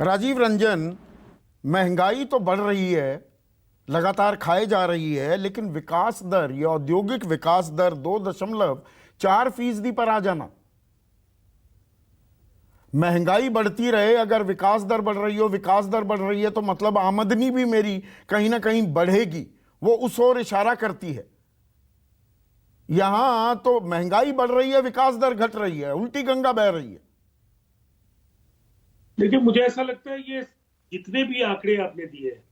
राजीव रंजन, महंगाई तो बढ़ रही है, लगातार खाए जा रही है, लेकिन विकास दर या औद्योगिक विकास दर 2.4% पर आ जाना। महंगाई बढ़ती रहे, अगर विकास दर बढ़ रही हो, विकास दर बढ़ रही है तो मतलब आमदनी भी मेरी कहीं ना कहीं बढ़ेगी, वो उस ओर इशारा करती है। यहां तो महंगाई बढ़ रही है, विकास दर घट रही है, उल्टी गंगा बह रही है। देखिए, मुझे ऐसा लगता है ये जितने भी आंकड़े आपने दिए हैं,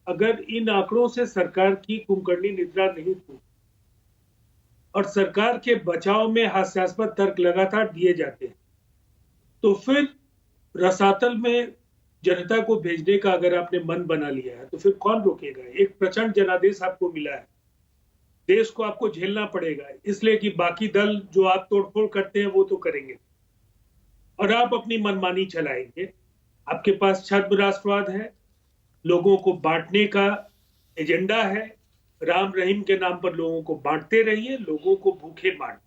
अगर इन आंकड़ों से सरकार की कुंभकर्णी निद्रा नहीं खुली और सरकार के बचाव में हास्यास्पद तर्क लगातार दिए जाते हैं, तो फिर रसातल में जनता को भेजने का अगर आपने मन बना लिया है तो फिर कौन रोकेगा। एक प्रचंड जनादेश आपको मिला है, देश को आपको झेलना पड़ेगा, इसलिए कि बाकी दल जो आप तोड़फोड़ करते हैं वो तो करेंगे और आप अपनी मनमानी चलाएंगे। आपके पास छद्म राष्ट्रवाद है, लोगों को बांटने का एजेंडा है। राम रहीम के नाम पर लोगों को बांटते रहिए, लोगों को भूखे मार।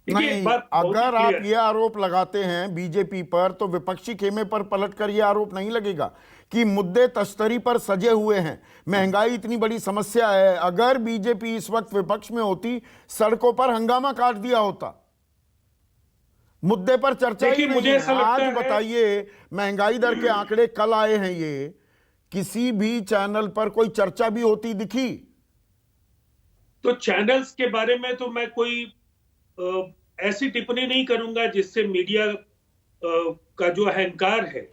देखिए, एक नहीं, बात बहुत ही अगर आप क्लियर ये आरोप लगाते हैं बीजेपी पर, तो विपक्षी खेमे पर पलटकर ये आरोप नहीं लगेगा कि मुद्दे तश्तरी पर सजे हुए हैं। महंगाई इतनी बड़ी समस्या है, अगर बीजेपी इस वक्त विपक्ष में होती, सड़कों पर हंगामा काट दिया होता। मुद्दे पर चर्चा ही देखिए, नहीं मुझे है। ऐसा लगता आज है बताइए, महंगाई दर के आंकड़े कल आए हैं, ये किसी भी चैनल पर कोई चर्चा भी होती दिखी? तो चैनल्स के बारे में तो मैं कोई ऐसी टिप्पणी नहीं करूंगा जिससे मीडिया का जो अहंकार है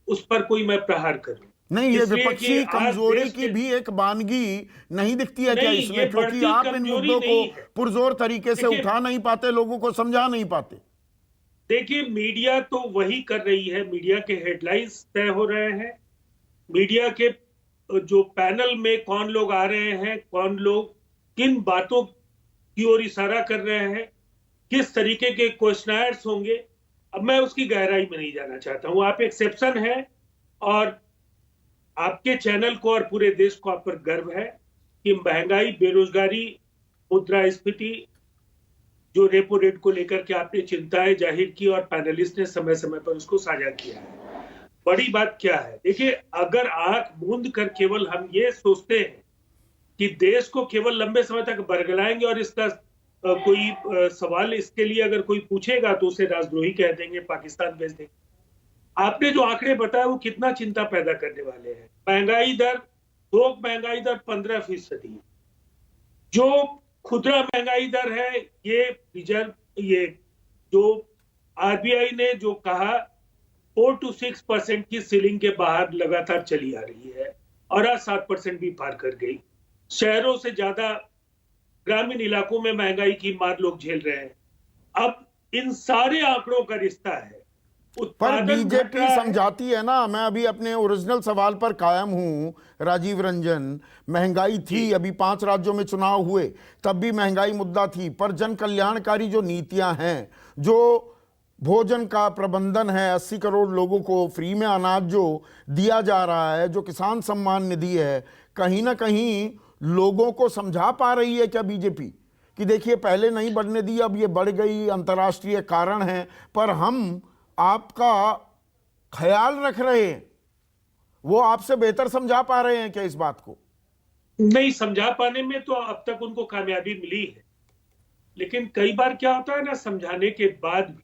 उस पर कोई मैं प्रहार करूं। नहीं, ये इसलिए कि विपक्षी आज कमजोरी देश की के भी एक बानगी नहीं दिखती है क्या नहीं, ये इसमें? क्योंकि बढ़ती आप इन कमजोरी मुद्दों को नहीं है। पुरजोर तरीके से देखिए उठा नहीं पाते, लोगों को समझा नहीं पाते। देखिए, मीडिया तो वही कर रही है, मीडिया के हेडलाइंस तय हो रहे हैं, मीडिया के जो पैनल में कौन लोग आ रहे हैं, कौन लोग किन बातों की ओर इशारा कर रहे हैं, किस तरीके के क्वेश्चनर्स होंगे। अब मैं उसकी गहराई में नहीं जाना चाहता हूं। आप एक्सेप्शन है और आपके चैनल को और पूरे देश को आप पर गर्व है कि महंगाई, बेरोजगारी, मुद्रास्फीति, जो रेपो रेट को लेकर के आपने चिंताएं जाहिर की और पैनलिस्ट ने समय समय पर उसको साझा किया है। बड़ी बात क्या है, देखिए, अगर आंख मूंद कर केवल हम ये सोचते हैं कि देश को केवल लंबे समय तक बरगलाएंगे और इसका कोई सवाल इसके लिए अगर कोई पूछेगा तो उसे राजद्रोही कह देंगे, पाकिस्तान भेज देंगे। आपने जो आंकड़े बताए वो कितना चिंता पैदा करने वाले हैं। महंगाई दर, थोक महंगाई दर 15%, जो खुदरा महंगाई दर है, ये रिजर्व, ये जो आरबीआई ने जो कहा 4 to 6% की सीलिंग के बाहर लगातार चली आ रही है और आज 7% भी पार कर गई। शहरों से ज्यादा ग्रामीण इलाकों में महंगाई की मार लोग झेल रहे हैं। अब इन सारे आंकड़ों का रिश्ता है, पर उत्पादन घट बीजेपी रहा है। समझाती है ना। मैं अभी अपने ओरिजिनल सवाल पर कायम हूं राजीव रंजन। महंगाई थी, अभी 5 राज्यों में चुनाव हुए, तब भी महंगाई मुद्दा थी, पर जन कल्याणकारी जो नीतियां हैं, जो भोजन का प्रबंधन है, 80 करोड़ लोगों को फ्री में अनाज जो दिया जा रहा है, जो किसान सम्मान निधि है, कहीं ना कहीं लोगों को समझा पा रही है क्या बीजेपी कि देखिए पहले नहीं बढ़ने दी, अब ये बढ़ गई, अंतर्राष्ट्रीय कारण है, पर हम आपका ख्याल रख रहे हैं? वो आपसे बेहतर समझा पा रहे हैं क्या इस बात को? नहीं, समझा पाने में तो अब तक उनको कामयाबी मिली है, लेकिन कई बार क्या होता है ना, समझाने के बाद भी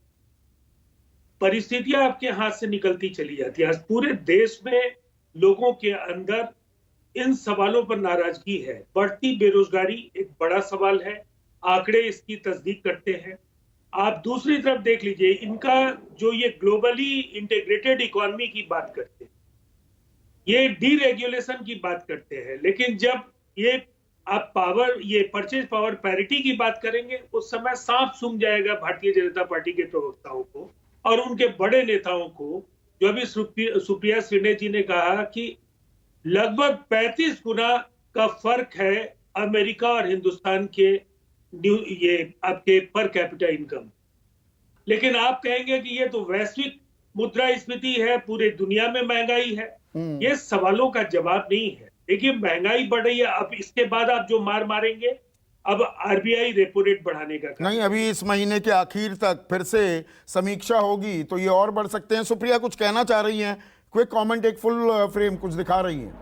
परिस्थितियां आपके हाथ से निकलती चली जाती है। आज पूरे देश में लोगों के अंदर इन सवालों पर नाराजगी है। बढ़ती बेरोजगारी एक बड़ा सवाल है, आंकड़े इसकी तस्दीक करते हैं। आप दूसरी तरफ देख लीजिए, इनका जो ये ग्लोबली इंटीग्रेटेड इकोनॉमी की बात करते हैं, ये डीरेगुलेशन की बात करते हैं, लेकिन जब ये आप पावर, ये परचेज पावर पैरिटी की बात करेंगे, उस समय सांप सूंघ जाएगा भारतीय जनता पार्टी के प्रवक्ताओं को और उनके बड़े नेताओं को। जो अभी सुप्रिया श्रीने जी ने कहा कि लगभग 35 गुना का फर्क है अमेरिका और हिंदुस्तान के ये आपके पर कैपिटा इनकम। लेकिन आप कहेंगे कि ये तो वैश्विक मुद्रास्फीति है, पूरे दुनिया में महंगाई है। ये सवालों का जवाब नहीं है। देखिए, महंगाई बढ़ रही है, अब इसके बाद आप जो मार मारेंगे, अब आरबीआई रेपो रेट बढ़ाने का काम। नहीं, अभी इस महीने के आखिर तक फिर से समीक्षा होगी तो ये और बढ़ सकते हैं। सुप्रिया कुछ कहना चाह रही हैं? क्विक कमेंट, एक फुल फ्रेम कुछ दिखा रही हैं।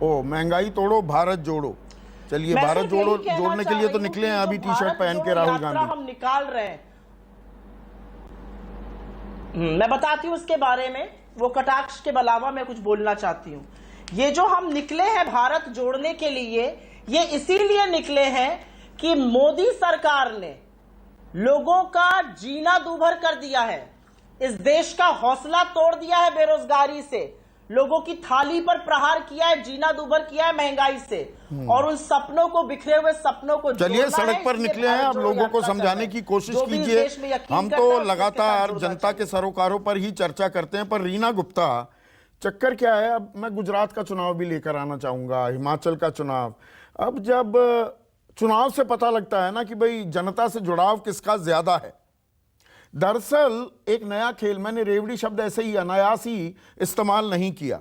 ओ, महंगाई तोड़ो भारत जोड़ो। चलिए, मैं भारत सिर्फ यही जोड़ो कहना जोड़ने के चाह लिए रही तो हूं निकले कि हैं जो अभी टी शर्ट भारत पहन के जोड़ो राहुल यात्रा गांधी। हम निकाल रहे हैं। मैं बताती हूं उसके बारे में, वो कटाक्ष के अलावा मैं कुछ बोलना चाहती हूं। ये जो हम निकले हैं भारत जोड़ने के लिए, ये इसीलिए निकले हैं कि मोदी सरकार ने लोगों का जीना दूभर कर दिया है, इस देश का हौसला तोड़ दिया है बेरोजगारी से, लोगों की थाली पर प्रहार किया है, जीना दूभर किया है महंगाई से, और उन सपनों को, बिखरे हुए सपनों को चलिए, जोड़ना सड़क है, पर इसलिए निकले हैं, भारत आप जोड़ो लोगों को यात्रा कर समझाने रहे हैं। की कोशिश जो भी इस कीजिए। देश में यकीन हम करता है, तो उसके साथ लगातार जुड़ना जनता के चाहिए। सरोकारों पर ही चर्चा करते हैं, पर रीना गुप्ता, चक्कर क्या है? अब मैं गुजरात का चुनाव भी लेकर आना चाहूंगा, हिमाचल का चुनाव। अब जब चुनाव से पता लगता है ना कि भाई जनता से जुड़ाव किसका ज्यादा है। दरअसल एक नया खेल, मैंने रेवड़ी शब्द ऐसे ही अनायास ही इस्तेमाल नहीं किया,